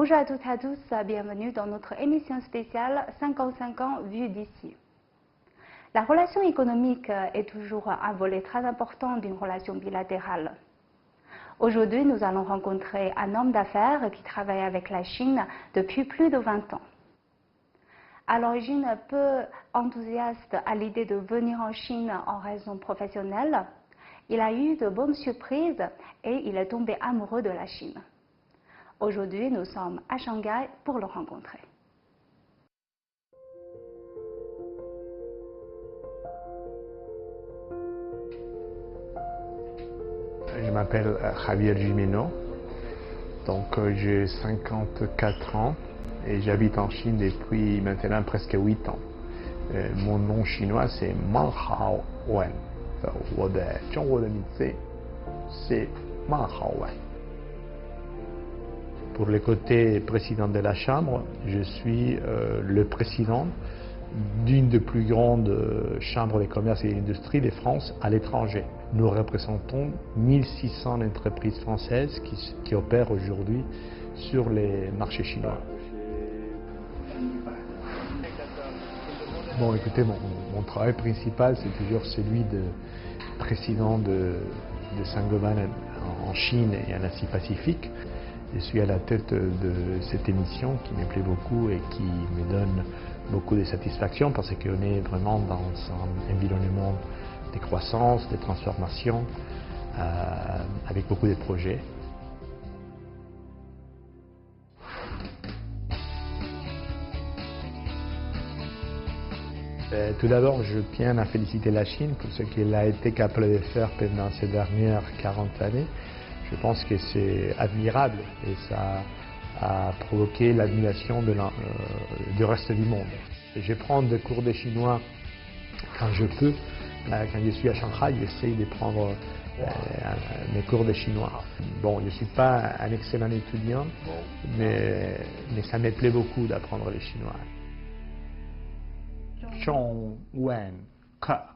Bonjour à toutes et à tous, bienvenue dans notre émission spéciale 55 ans vue d'ici. La relation économique est toujours un volet très important d'une relation bilatérale. Aujourd'hui, nous allons rencontrer un homme d'affaires qui travaille avec la Chine depuis plus de 20 ans. À l'origine peu enthousiaste à l'idée de venir en Chine en raison professionnelle, il a eu de bonnes surprises et il est tombé amoureux de la Chine. Aujourd'hui, nous sommes à Shanghai pour le rencontrer. Je m'appelle Javier Gimeno, donc j'ai 54 ans et j'habite en Chine depuis maintenant presque 8 ans. Mon nom chinois c'est Man Hao Wen. 我的中国的名字是Man Hao Wen. Pour le côté président de la Chambre, je suis le président d'une des plus grandes chambres de commerce et d'industrie de France à l'étranger. Nous représentons 1600 entreprises françaises qui opèrent aujourd'hui sur les marchés chinois. Bon, écoutez, mon travail principal, c'est toujours celui de président de Saint-Gobain en Chine et en Asie-Pacifique. Je suis à la tête de cette émission qui me plaît beaucoup et qui me donne beaucoup de satisfaction parce qu'on est vraiment dans un environnement de croissance, de transformation, avec beaucoup de projets. Tout d'abord, je tiens à féliciter la Chine pour ce qu'elle a été capable de faire pendant ces dernières 40 années. Je pense que c'est admirable et ça a provoqué l'admiration du reste du monde. Je prends des cours de chinois quand je peux. Quand je suis à Shanghai, j'essaie de prendre mes cours de chinois. Bon, je ne suis pas un excellent étudiant, mais ça me plaît beaucoup d'apprendre le chinois. Chong Wen Ka.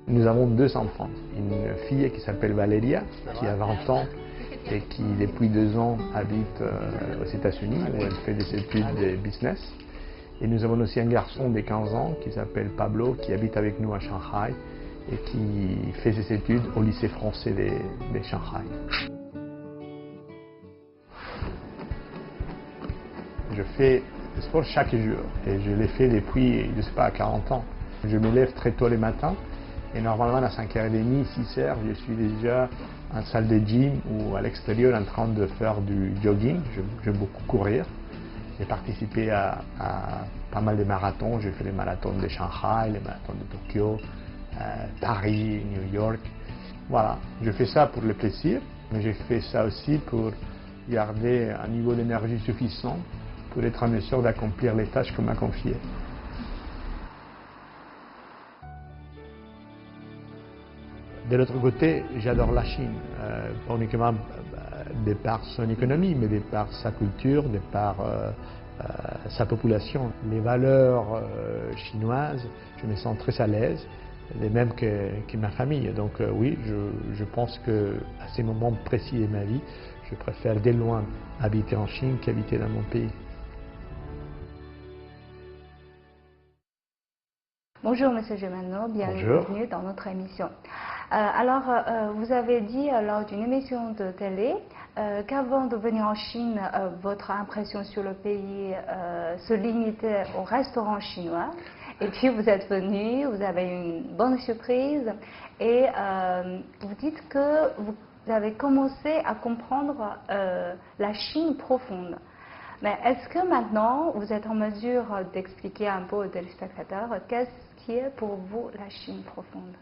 Nous avons 2 enfants. Une fille qui s'appelle Valeria, qui a 20 ans et qui depuis 2 ans habite aux États-Unis où elle fait des études de business. Et nous avons aussi un garçon de 15 ans qui s'appelle Pablo, qui habite avec nous à Shanghai et qui fait ses études au lycée français de Shanghai. Je fais le sport chaque jour et je l'ai fait depuis, je ne sais pas, 40 ans. Je me lève très tôt le matin et normalement à 5h30, 6h, je suis déjà en salle de gym ou à l'extérieur en train de faire du jogging. J'aime beaucoup courir. J'ai participé à pas mal de marathons. J'ai fait les marathons de Shanghai, les marathons de Tokyo, Paris, New York. Voilà, je fais ça pour le plaisir, mais je fais ça aussi pour garder un niveau d'énergie suffisant pour être en mesure d'accomplir les tâches qu'on m'a confiées. De l'autre côté, j'adore la Chine, pas uniquement de par son économie, mais de par sa culture, de par sa population. Les valeurs chinoises, je me sens très à l'aise, les mêmes que ma famille. Donc oui, je pense qu'à ces moments précis de ma vie, je préfère de loin habiter en Chine qu'habiter dans mon pays. Bonjour Monsieur Gimeno, bienvenue dans notre émission. Alors, vous avez dit lors d'une émission de télé qu'avant de venir en Chine, votre impression sur le pays se limitait au restaurant chinois. Et puis vous êtes venu, vous avez eu une bonne surprise et vous dites que vous avez commencé à comprendre la Chine profonde. Mais est-ce que maintenant vous êtes en mesure d'expliquer un peu aux téléspectateurs qu'est-ce qui est pour vous la Chine profonde?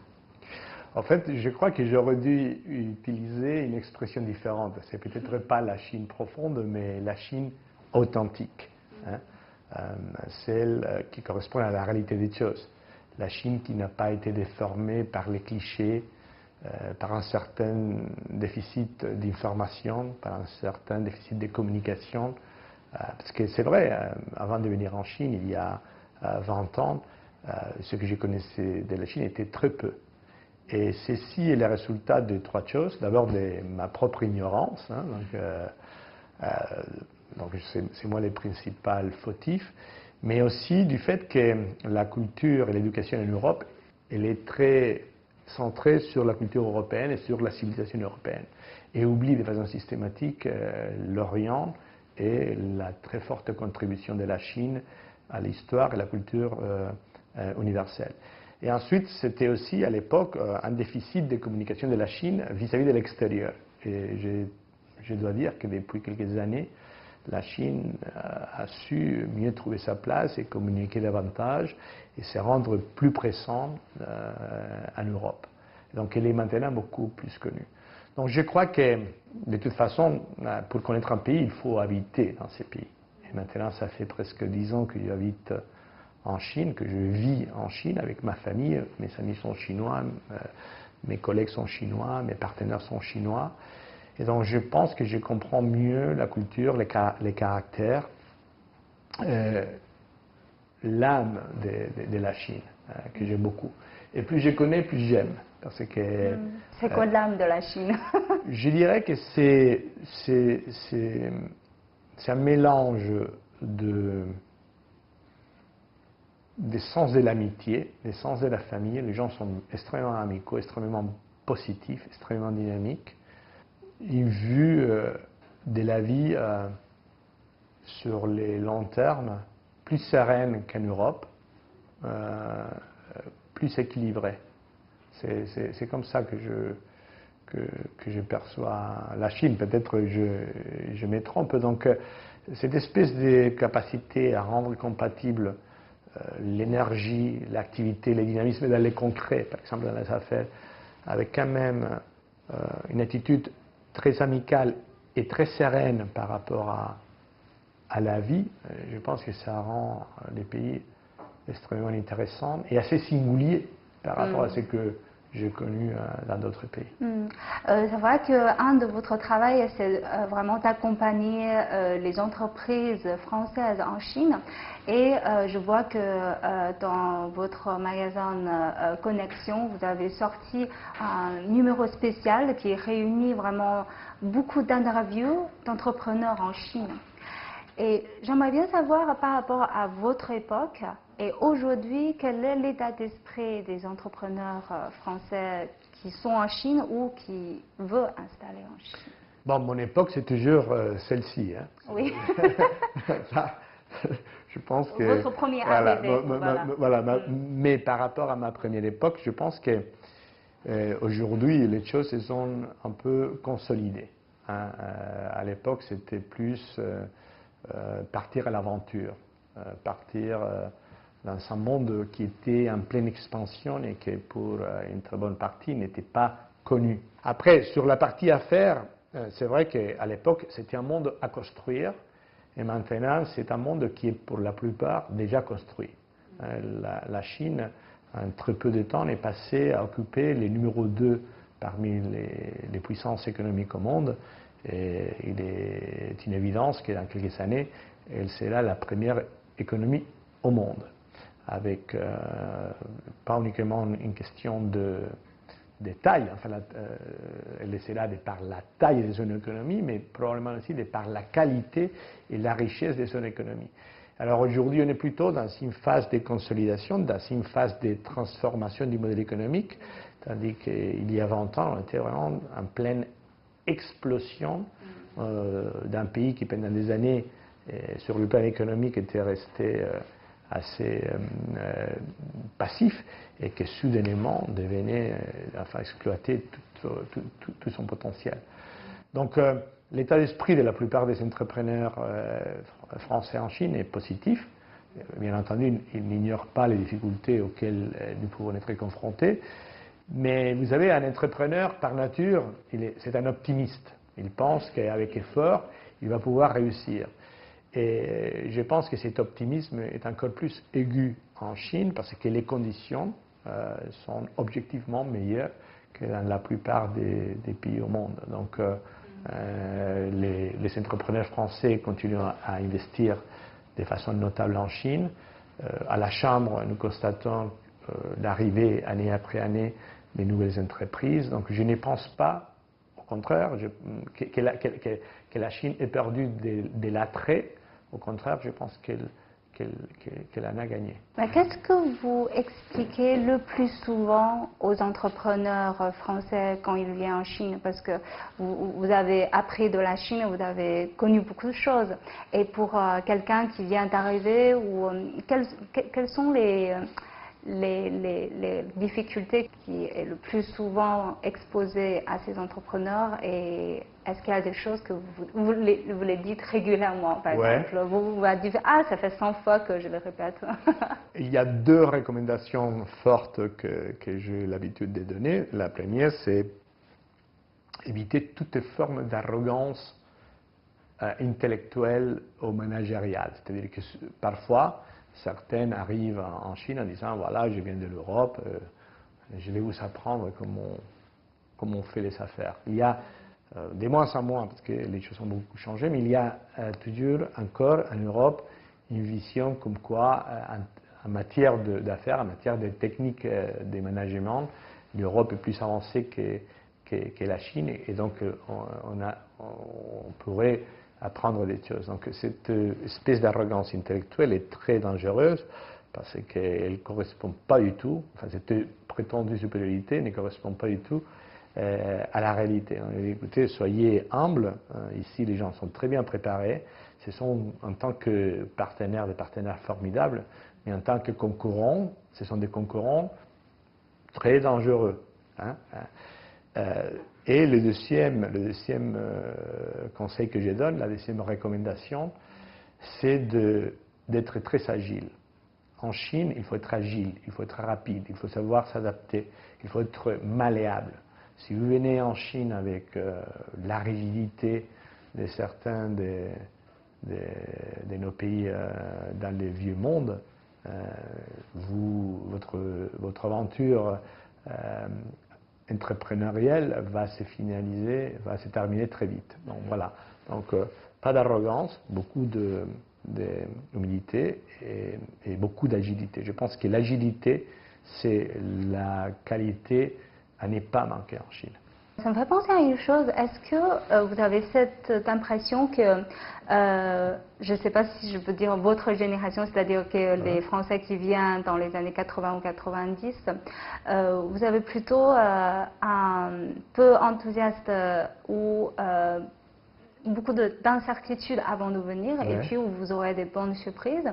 En fait, je crois que j'aurais dû utiliser une expression différente. C'est peut-être pas la Chine profonde, mais la Chine authentique. Hein? Celle qui correspond à la réalité des choses. La Chine qui n'a pas été déformée par les clichés, par un certain déficit d'information, par un certain déficit de communication. Parce que c'est vrai, avant de venir en Chine, il y a 20 ans, ce que je connaissais de la Chine était très peu. Et ceci est le résultat de 3 choses. D'abord de ma propre ignorance, hein, donc, donc c'est moi le principal fautif, mais aussi du fait que la culture et l'éducation en Europe, elle est très centrée sur la culture européenne et sur la civilisation européenne, et oublie de façon systématique l'Orient et la très forte contribution de la Chine à l'histoire et la culture universelle. Et ensuite, c'était aussi à l'époque un déficit de communication de la Chine vis-à-vis de l'extérieur. Et je dois dire que depuis quelques années, la Chine a su mieux trouver sa place et communiquer davantage et se rendre plus présente en Europe. Donc elle est maintenant beaucoup plus connue. Donc je crois que de toute façon, pour connaître un pays, il faut habiter dans ces pays. Et maintenant, ça fait presque 10 ans que j'habite en Chine, que je vis en Chine avec ma famille. Mes amis sont chinois, mes collègues sont chinois, mes partenaires sont chinois. Et donc je pense que je comprends mieux la culture, les caractères, l'âme de la Chine, que j'aime beaucoup. Et plus je connais, plus j'aime. Parce que, c'est quoi l'âme de la Chine? Je dirais que c'est un mélange des sens de l'amitié, des sens de la famille. Les gens sont extrêmement amicaux, extrêmement positifs, extrêmement dynamiques. Une vue de la vie sur les longs termes plus sereine qu'en Europe, plus équilibrée. C'est comme ça que je perçois la Chine. Peut-être je me trompe. Donc cette espèce de capacité à rendre compatible l'énergie, l'activité, le dynamisme dans les concrets, par exemple dans les affaires, avec quand même une attitude très amicale et très sereine par rapport à la vie, je pense que ça rend les pays extrêmement intéressants et assez singuliers par rapport à ce que j'ai connu dans d'autres pays. C'est vrai qu'un de votre travail, c'est vraiment d'accompagner les entreprises françaises en Chine. Et je vois que dans votre magasin Connexion, vous avez sorti un numéro spécial qui réunit vraiment beaucoup d'interviews d'entrepreneurs en Chine. Et j'aimerais bien savoir par rapport à votre époque et aujourd'hui, quel est l'état d'esprit des entrepreneurs français qui sont en Chine ou qui veulent installer en Chine? Bon, mon époque, c'est toujours celle-ci. Hein. Oui. Ça, je pense que... Votre première arrivée. Voilà. Mais par rapport à ma première époque, je pense que aujourd'hui, les choses se sont un peu consolidées. Hein. À l'époque, c'était plus partir à l'aventure, partir dans un monde qui était en pleine expansion et qui, pour une très bonne partie, n'était pas connu. Après, sur la partie affaires, c'est vrai qu'à l'époque, c'était un monde à construire, et maintenant, c'est un monde qui est pour la plupart déjà construit. La Chine, en très peu de temps, est passée à occuper les numéros 2 parmi les puissances économiques au monde. Et il est une évidence que dans quelques années, elle sera la première économie au monde, avec pas uniquement une question de taille, enfin, elle sera de par la taille de son économie, mais probablement aussi de par la qualité et la richesse de son économie. Alors aujourd'hui, on est plutôt dans une phase de consolidation, dans une phase de transformation du modèle économique, tandis qu'il y a 20 ans, on était vraiment en pleine explosion d'un pays qui pendant des années sur le plan économique était resté assez passif et qui soudainement devenait exploiter tout son potentiel. Donc l'état d'esprit de la plupart des entrepreneurs français en Chine est positif. Bien entendu, ils n'ignorent pas les difficultés auxquelles nous pouvons être confrontés. Mais vous savez, un entrepreneur, par nature, c'est un optimiste. Il pense qu'avec effort, il va pouvoir réussir. Et je pense que cet optimisme est encore plus aigu en Chine parce que les conditions sont objectivement meilleures que dans la plupart des pays au monde. Donc, les entrepreneurs français continuent à investir de façon notable en Chine. À la Chambre, nous constatons l'arrivée année après année des nouvelles entreprises. Donc je ne pense pas, au contraire, que la Chine ait perdu de l'attrait. Au contraire, je pense qu'elle en a gagné. Qu'est-ce que vous expliquez le plus souvent aux entrepreneurs français quand ils viennent en Chine? Parce que vous avez appris de la Chine, vous avez connu beaucoup de choses. Et pour quelqu'un qui vient d'arriver, quelles sont les difficultés qui est le plus souvent exposées à ces entrepreneurs, et est-ce qu'il y a des choses que vous les dites régulièrement? Par exemple, vous dites « Ah, ça fait 100 fois que je le répète ». Il y a 2 recommandations fortes que j'ai l'habitude de donner. La première, c'est éviter toute forme d'arrogance intellectuelle ou managériale. C'est-à-dire que parfois, certains arrivent en Chine en disant « Voilà, je viens de l'Europe, je vais vous apprendre comment on fait les affaires ». Il y a de moins en moins, parce que les choses ont beaucoup changé, mais il y a toujours encore en Europe une vision comme quoi, en matière d'affaires, en matière de techniques de management, l'Europe est plus avancée que la Chine, et donc on pourrait apprendre des choses. Donc cette espèce d'arrogance intellectuelle est très dangereuse parce qu'elle ne correspond pas du tout, enfin cette prétendue supériorité ne correspond pas du tout à la réalité. Écoutez, soyez humbles, ici les gens sont très bien préparés, ce sont en tant que partenaires des partenaires formidables, mais en tant que concurrents, ce sont des concurrents très dangereux. Et le deuxième conseil que je donne, la deuxième recommandation, c'est d'être très agile. En Chine, il faut être agile, il faut être rapide, il faut savoir s'adapter, il faut être malléable. Si vous venez en Chine avec la rigidité de certains de nos pays dans le vieux monde, votre aventure entrepreneuriale va se terminer très vite. Donc voilà. Donc pas d'arrogance, beaucoup d'humilité et beaucoup d'agilité. Je pense que l'agilité, c'est la qualité à ne pas manquer en Chine. Ça me fait penser à une chose. Est-ce que vous avez cette impression que, je ne sais pas si je peux dire votre génération, c'est-à-dire que les Français qui viennent dans les années 80 ou 90, vous avez plutôt un peu enthousiaste ou beaucoup d'incertitudes avant de venir, et puis où vous aurez des bonnes surprises.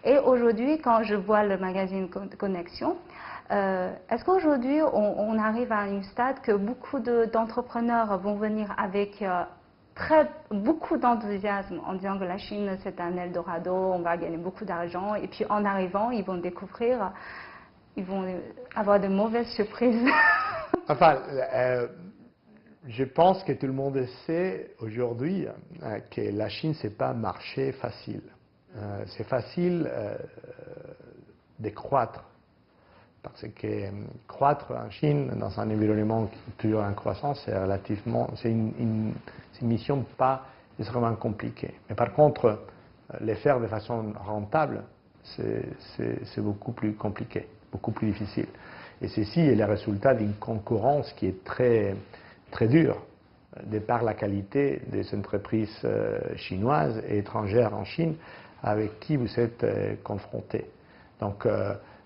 Et aujourd'hui, quand je vois le magazine Connexion, est-ce qu'aujourd'hui on arrive à un stade que beaucoup d'entrepreneurs vont venir avec beaucoup d'enthousiasme en disant que la Chine c'est un Eldorado, on va gagner beaucoup d'argent, et puis en arrivant ils vont découvrir, ils vont avoir de mauvaises surprises? Enfin, je pense que tout le monde sait aujourd'hui que la Chine c'est pas un marché facile. C'est facile de croître. Parce que croître en Chine, dans un environnement toujours en croissance, c'est une mission pas extrêmement compliquée. Mais par contre, les faire de façon rentable, c'est beaucoup plus compliqué, beaucoup plus difficile. Et ceci est le résultat d'une concurrence qui est très, très dure, de par la qualité des entreprises chinoises et étrangères en Chine avec qui vous êtes confrontés. Donc,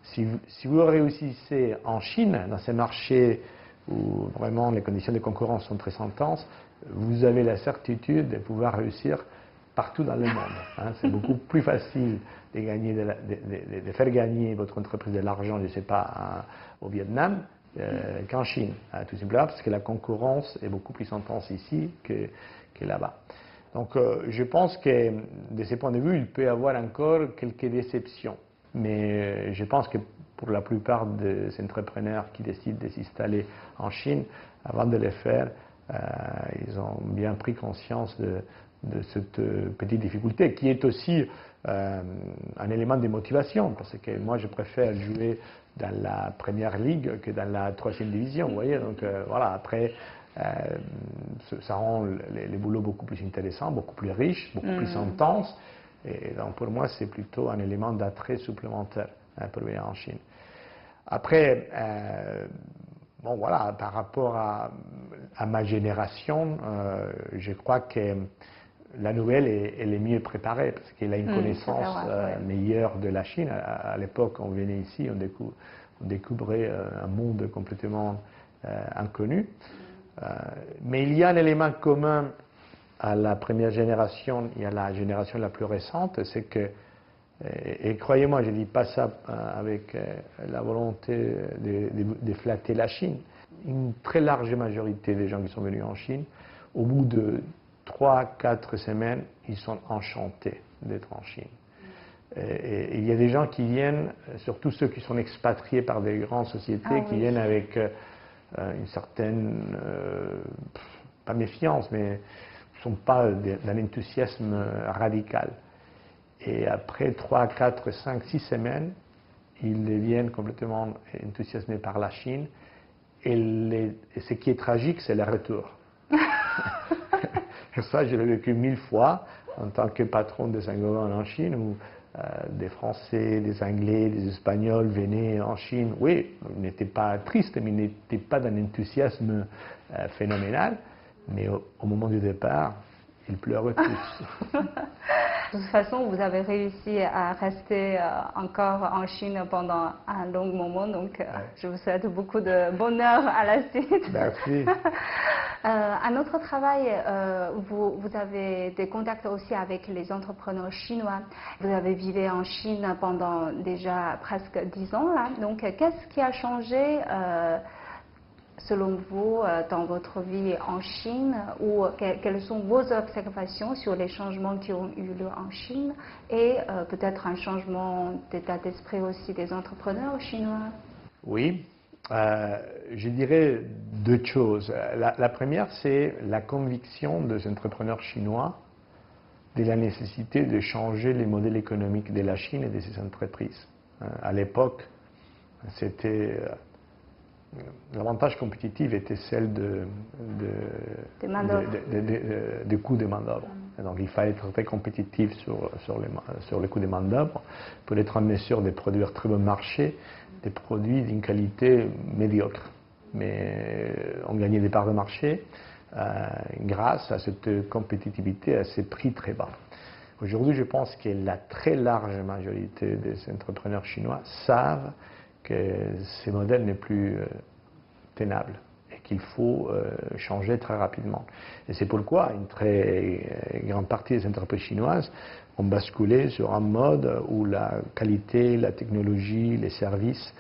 si vous réussissez en Chine, dans ces marchés où vraiment les conditions de concurrence sont très intenses, vous avez la certitude de pouvoir réussir partout dans le monde. C'est beaucoup plus facile de faire gagner votre entreprise de l'argent, je ne sais pas, au Vietnam qu'en Chine. Tout simplement parce que la concurrence est beaucoup plus intense ici que là-bas. Donc je pense que de ce point de vue, il peut y avoir encore quelques déceptions. Mais je pense que pour la plupart des entrepreneurs qui décident de s'installer en Chine, avant de le faire, ils ont bien pris conscience de cette petite difficulté, qui est aussi un élément de motivation, parce que moi je préfère jouer dans la première ligue que dans la 3e division, vous voyez. Donc voilà, après, ça rend les boulots beaucoup plus intéressants, beaucoup plus riches, beaucoup plus intenses. Et donc pour moi, c'est plutôt un élément d'attrait supplémentaire pour venir en Chine. Après, Bon voilà, par rapport à ma génération, je crois que la nouvelle elle est mieux préparée parce qu'elle a une connaissance meilleure de la Chine. À l'époque, on venait ici, on découvrait un monde complètement inconnu. Mais il y a un élément commun à la première génération et à la génération la plus récente, c'est que, et croyez-moi, je ne dis pas ça avec la volonté de flatter la Chine, une très large majorité des gens qui sont venus en Chine, au bout de 3-4 semaines, ils sont enchantés d'être en Chine. Et il y a des gens qui viennent, surtout ceux qui sont expatriés par des grandes sociétés, qui viennent avec une certaine, pas méfiance, mais ne sont pas d'un enthousiasme radical. Et après 3, 4, 5, 6 semaines, ils deviennent complètement enthousiasmés par la Chine. Et ce qui est tragique, c'est le retour. Ça, je l'ai vécu 1000 fois en tant que patron de Saint-Gobain en Chine, où des Français, des Anglais, des Espagnols venaient en Chine. Oui, ils n'étaient pas tristes, mais ils n'étaient pas d'un enthousiasme phénoménal. Mais au moment du départ, ils pleuraient tous. De toute façon, vous avez réussi à rester encore en Chine pendant un long moment, donc je vous souhaite beaucoup de bonheur à la suite. Merci. À notre travail, vous avez des contacts aussi avec les entrepreneurs chinois. Vous avez vécu en Chine pendant déjà presque 10 ans là. Donc, qu'est-ce qui a changé selon vous dans votre vie en Chine, ou quelles sont vos observations sur les changements qui ont eu lieu en Chine et peut-être un changement d'état d'esprit aussi des entrepreneurs chinois? Oui. Je dirais deux choses. La première, c'est la conviction des entrepreneurs chinois de la nécessité de changer les modèles économiques de la Chine et de ses entreprises. À l'époque, l'avantage compétitif était celle du coût de main-d'œuvre. Donc il fallait être très compétitif sur le coût de main-d'œuvre pour être en mesure de produire très bon marché des produits d'une qualité médiocre. Mais on gagnait des parts de marché grâce à cette compétitivité, à ces prix très bas. Aujourd'hui, je pense que la très large majorité des entrepreneurs chinois savent que ces modèles n'est plus tenable et qu'il faut changer très rapidement. Et c'est pourquoi une très grande partie des entreprises chinoises ont basculé sur un mode où la qualité, la technologie, les services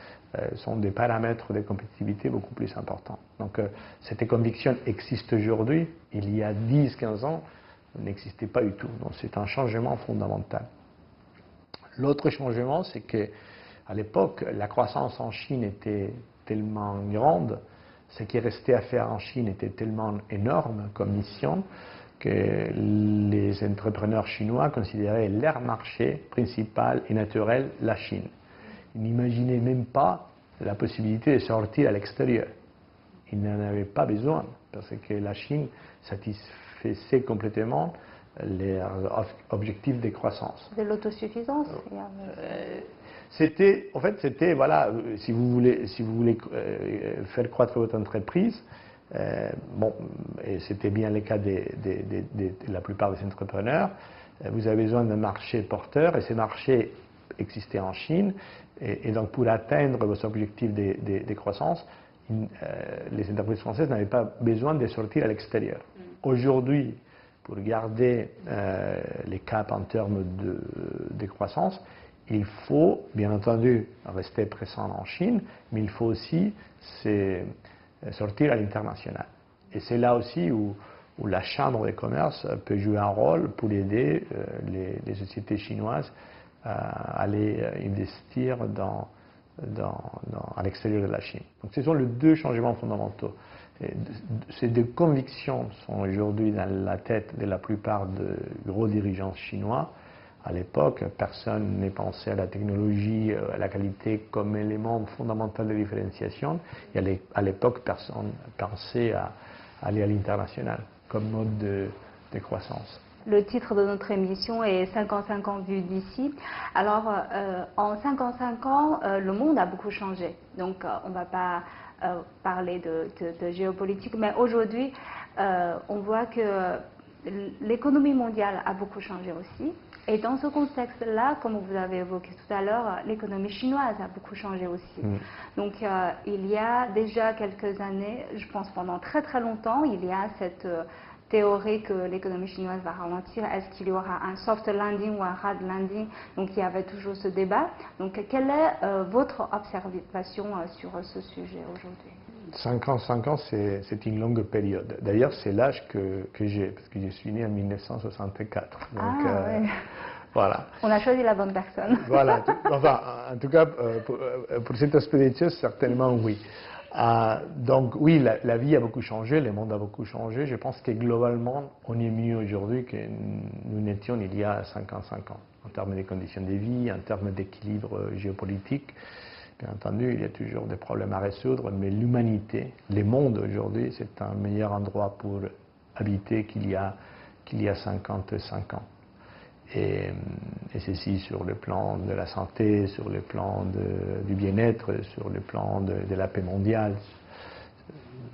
sont des paramètres de compétitivité beaucoup plus importants. Donc cette conviction existe aujourd'hui. Il y a 10-15 ans, elle n'existait pas du tout. Donc c'est un changement fondamental. L'autre changement, c'est qu'à l'époque, la croissance en Chine était tellement grande, ce qui restait à faire en Chine était tellement énorme comme mission, que les entrepreneurs chinois considéraient leur marché principal et naturel la Chine. Ils n'imaginaient même pas la possibilité de sortir à l'extérieur. Ils n'en avaient pas besoin, parce que la Chine satisfaisait complètement leurs objectifs de croissance. De l'autosuffisance. C'était, voilà, si vous voulez faire croître votre entreprise, bon, et c'était bien le cas de la plupart des entrepreneurs, vous avez besoin d'un marché porteur, et ces marchés existaient en Chine, et donc pour atteindre vos objectifs de croissance, les entreprises françaises n'avaient pas besoin de sortir à l'extérieur. Aujourd'hui, pour garder les caps en termes de croissance, il faut bien entendu rester présent en Chine, mais il faut aussi sortir à l'international. Et c'est là aussi où la Chambre de commerce peut jouer un rôle pour aider les sociétés chinoises à aller investir à l'extérieur de la Chine. Donc ce sont les deux changements fondamentaux. Ces deux convictions sont aujourd'hui dans la tête de la plupart des gros dirigeants chinois. À l'époque, personne ne pensait à la technologie, à la qualité comme élément fondamental de différenciation. Et à l'époque, personne pensait à aller à l'international comme mode de croissance. Le titre de notre émission est 55 ans vus d'ici. Alors, en 55 ans, le monde a beaucoup changé. Donc, on ne va pas parler de géopolitique, mais aujourd'hui, on voit que l'économie mondiale a beaucoup changé aussi. Et dans ce contexte-là, comme vous avez évoqué tout à l'heure, l'économie chinoise a beaucoup changé aussi. Donc, il y a déjà quelques années, je pense pendant très très longtemps, il y a cette théorie que l'économie chinoise va ralentir. Est-ce qu'il y aura un soft landing ou un hard landing? Donc, il y avait toujours ce débat. Donc, quelle est votre observation sur ce sujet aujourd'hui? 5 ans, c'est une longue période. D'ailleurs, c'est l'âge que j'ai, parce que je suis né en 1964. Donc, ouais. Voilà. On a choisi la bonne personne. Voilà. Enfin, en tout cas, pour cet aspect des choses, certainement oui. Donc oui, la vie a beaucoup changé, le monde a beaucoup changé. Je pense que globalement, on est mieux aujourd'hui que nous n'étions il y a 55 ans, en termes de conditions de vie, en termes d'équilibre géopolitique. Bien entendu, il y a toujours des problèmes à résoudre, mais l'humanité, le monde aujourd'hui, c'est un meilleur endroit pour habiter qu'il y a 55 ans. Et ceci sur le plan de la santé, sur le plan du bien-être, sur le plan de la paix mondiale,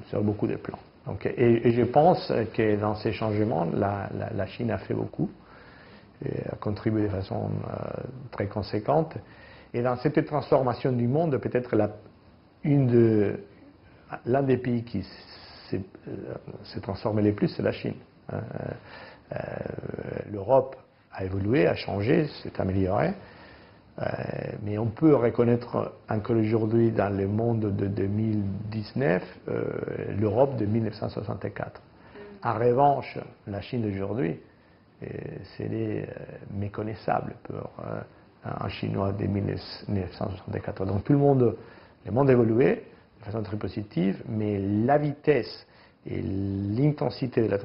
sur beaucoup de plans. Donc, et je pense que dans ces changements, la Chine a fait beaucoup, et a contribué de façon très conséquente. Et dans cette transformation du monde, peut-être l'un des pays qui s'est transformé le plus, c'est la Chine. L'Europe a évolué, a changé, s'est amélioré, mais on peut reconnaître encore aujourd'hui dans le monde de 2019 l'Europe de 1964. En revanche, la Chine d'aujourd'hui, c'est méconnaissable pour un Chinois de 1964. Donc tout le monde a évolué de façon très positive, mais la vitesse et l'intensité de la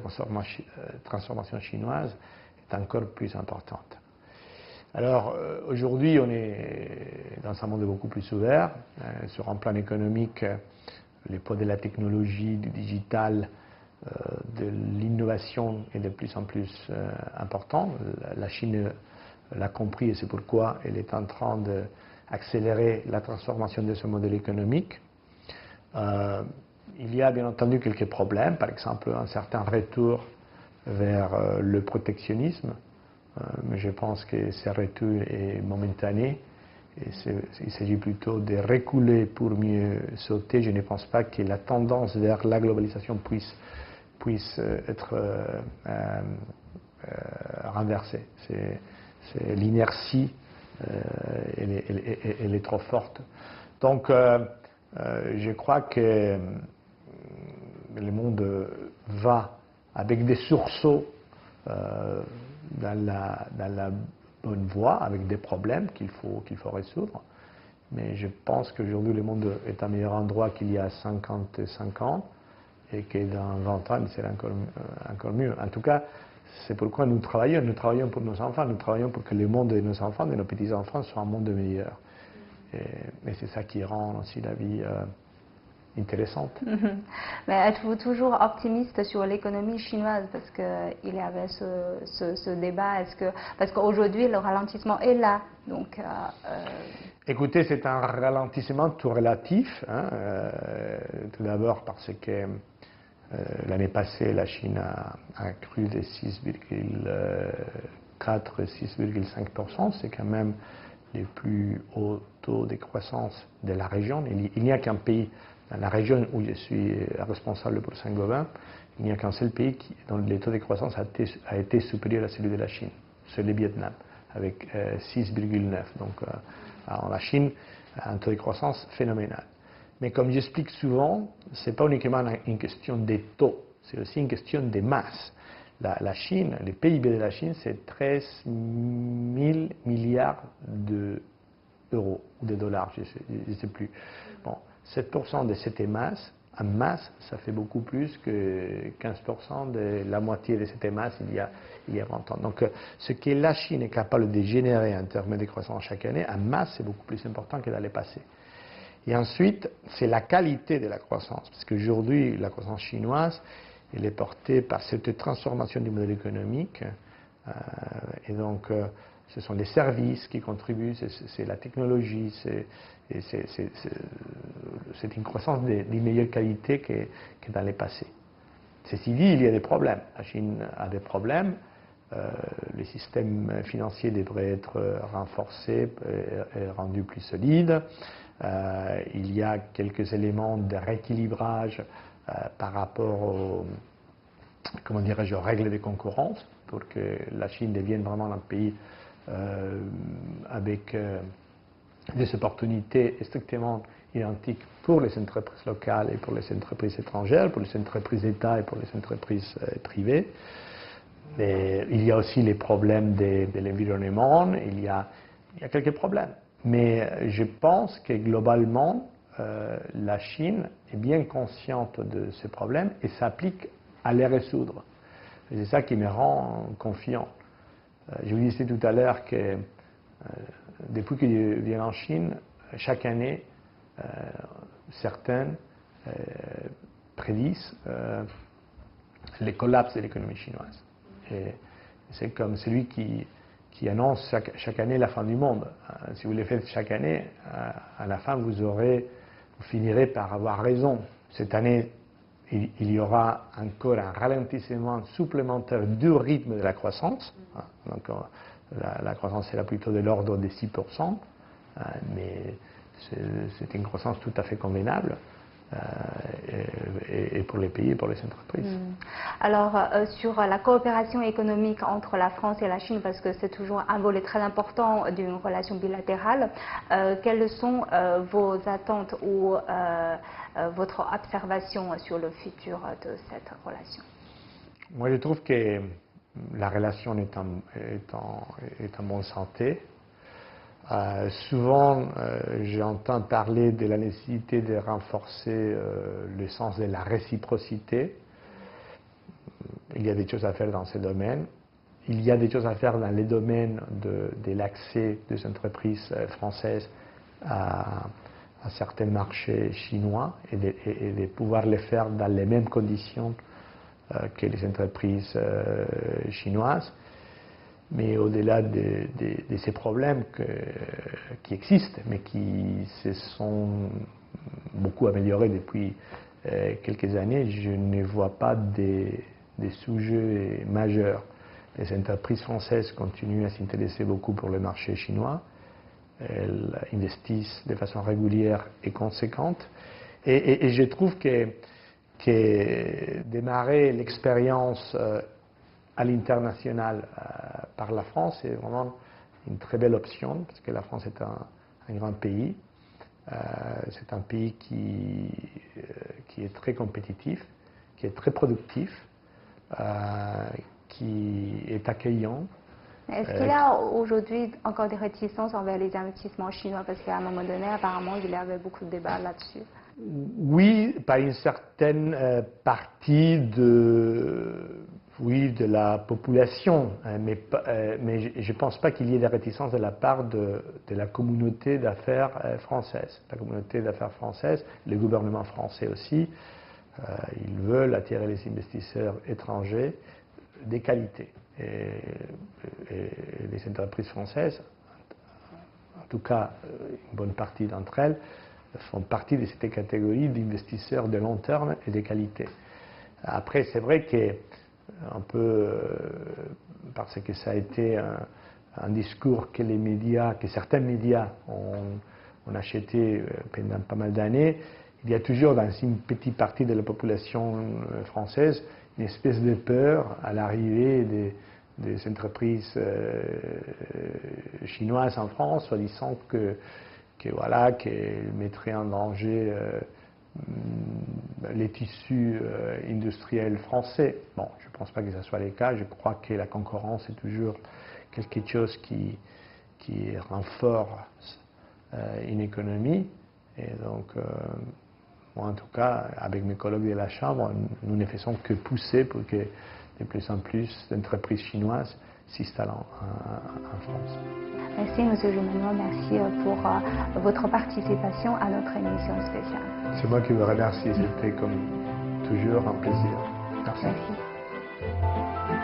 transformation chinoise est encore plus importante. Alors aujourd'hui, on est dans un monde beaucoup plus ouvert. Sur un plan économique, le poids de la technologie, du digital, de l'innovation est de plus en plus important. La Chine l'a compris et c'est pourquoi elle est en train d'accélérer la transformation de ce modèle économique. Il y a bien entendu quelques problèmes, par exemple un certain retour vers le protectionnisme, mais je pense que ce retour est momentané et il s'agit plutôt de reculer pour mieux sauter. Je ne pense pas que la tendance vers la globalisation puisse être renversée. C'est l'inertie, elle est trop forte. Donc, je crois que le monde va avec des sursauts dans la bonne voie, avec des problèmes qu'il faut résoudre. Mais je pense qu'aujourd'hui, le monde est un meilleur endroit qu'il y a 55 ans et que dans 20 ans, il sera encore mieux. En tout cas, c'est pourquoi nous travaillons pour nos enfants, nous travaillons pour que le monde de nos enfants, de nos petits-enfants, soit un monde meilleur. Et c'est ça qui rend aussi la vie intéressante. Mais êtes-vous toujours optimiste sur l'économie chinoise? Parce qu'il y avait ce débat, parce qu'aujourd'hui le ralentissement est là. Donc, Écoutez, c'est un ralentissement tout relatif. Tout d'abord parce que l'année passée, la Chine a cru de 6,4-6,5%. C'est quand même les plus hauts taux de croissance de la région. Il n'y a qu'un pays dans la région où je suis responsable pour Saint-Gobain, il n'y a qu'un seul pays dont le taux de croissance a été supérieur à celui de la Chine, c'est le Vietnam, avec 6,9. Donc la Chine a un taux de croissance phénoménal. Mais comme j'explique souvent, ce n'est pas uniquement une question des taux, c'est aussi une question des masses. La Chine, le PIB de la Chine, c'est 13 000 milliards d'euros ou de dollars, je ne sais plus. Bon, 7% de cette masse, en masse, ça fait beaucoup plus que 15% de la moitié de cette masse il y a 20 ans. Donc ce que la Chine est capable de générer en termes de croissance chaque année, en masse, c'est beaucoup plus important que dans le passé. Et ensuite, c'est la qualité de la croissance, parce qu'aujourd'hui, la croissance chinoise, elle est portée par cette transformation du modèle économique Et donc, ce sont les services qui contribuent, c'est la technologie, c'est une croissance des meilleures qualités que dans les passés. Ceci dit, il y a des problèmes. La Chine a des problèmes. Les systèmes financiers devraient être renforcés et rendus plus solides. Il y a quelques éléments de rééquilibrage par rapport aux règles de concurrence pour que la Chine devienne vraiment un pays avec des opportunités strictement identiques pour les entreprises locales et pour les entreprises étrangères, pour les entreprises d'État et pour les entreprises privées. Et il y a aussi les problèmes de l'environnement, il y a quelques problèmes. Mais je pense que globalement, la Chine est bien consciente de ces problèmes et s'applique à les résoudre. Et c'est ça qui me rend confiant. Je vous disais tout à l'heure que depuis que je viens en Chine, chaque année, certains prédisent le collapse de l'économie chinoise. Et c'est comme celui qui annonce chaque année la fin du monde. Si vous le faites chaque année, à la fin, vous finirez par avoir raison. Cette année, il y aura encore un ralentissement supplémentaire du rythme de la croissance. Donc, la croissance sera plutôt de l'ordre de 6%, mais c'est une croissance tout à fait convenable. Et pour les pays et pour les entreprises. Alors, sur la coopération économique entre la France et la Chine, parce que c'est toujours un volet très important d'une relation bilatérale, quelles sont vos attentes ou votre observation sur le futur de cette relation? Moi, je trouve que la relation est en bonne santé. Souvent, j'entends parler de la nécessité de renforcer le sens de la réciprocité. Il y a des choses à faire dans ce domaine. Il y a des choses à faire dans les domaines de l'accès des entreprises françaises à certains marchés chinois et de pouvoir les faire dans les mêmes conditions que les entreprises chinoises. Mais au-delà de ces problèmes qui existent, mais qui se sont beaucoup améliorés depuis quelques années, je ne vois pas des sujets majeurs. Les entreprises françaises continuent à s'intéresser beaucoup pour le marché chinois. Elles investissent de façon régulière et conséquente. Et je trouve que démarrer l'expérience à l'international par la France est vraiment une très belle option parce que la France est un grand pays. C'est un pays qui est très compétitif, qui est très productif, qui est accueillant. Est-ce qu'il y a aujourd'hui encore des réticences envers les investissements chinois? Parce qu'à un moment donné, apparemment, il y avait beaucoup de débats là-dessus. Oui, par une certaine partie de la population, mais je ne pense pas qu'il y ait des réticences de la part de la communauté d'affaires française. La communauté d'affaires française, le gouvernement français aussi, ils veulent attirer les investisseurs étrangers de qualité. Et les entreprises françaises, en tout cas une bonne partie d'entre elles, font partie de cette catégorie d'investisseurs de long terme et de qualité. Après, c'est vrai qu'on peut, parce que ça a été un discours que les médias, que certains médias ont acheté pendant pas mal d'années, il y a toujours dans une petite partie de la population française une espèce de peur à l'arrivée des entreprises chinoises en France, soi-disant qu'elles mettraient en danger les tissus industriels français. Bon, je ne pense pas que ce soit le cas. Je crois que la concurrence est toujours quelque chose qui renforce une économie. Et donc, moi en tout cas, avec mes collègues de la Chambre, nous ne faisons que pousser pour que de plus en plus d'entreprises chinoises s'installent en France. Merci M. Gimeno, merci pour votre participation à notre émission spéciale. C'est moi qui vous remercie, c'était comme toujours un plaisir. Merci. Merci.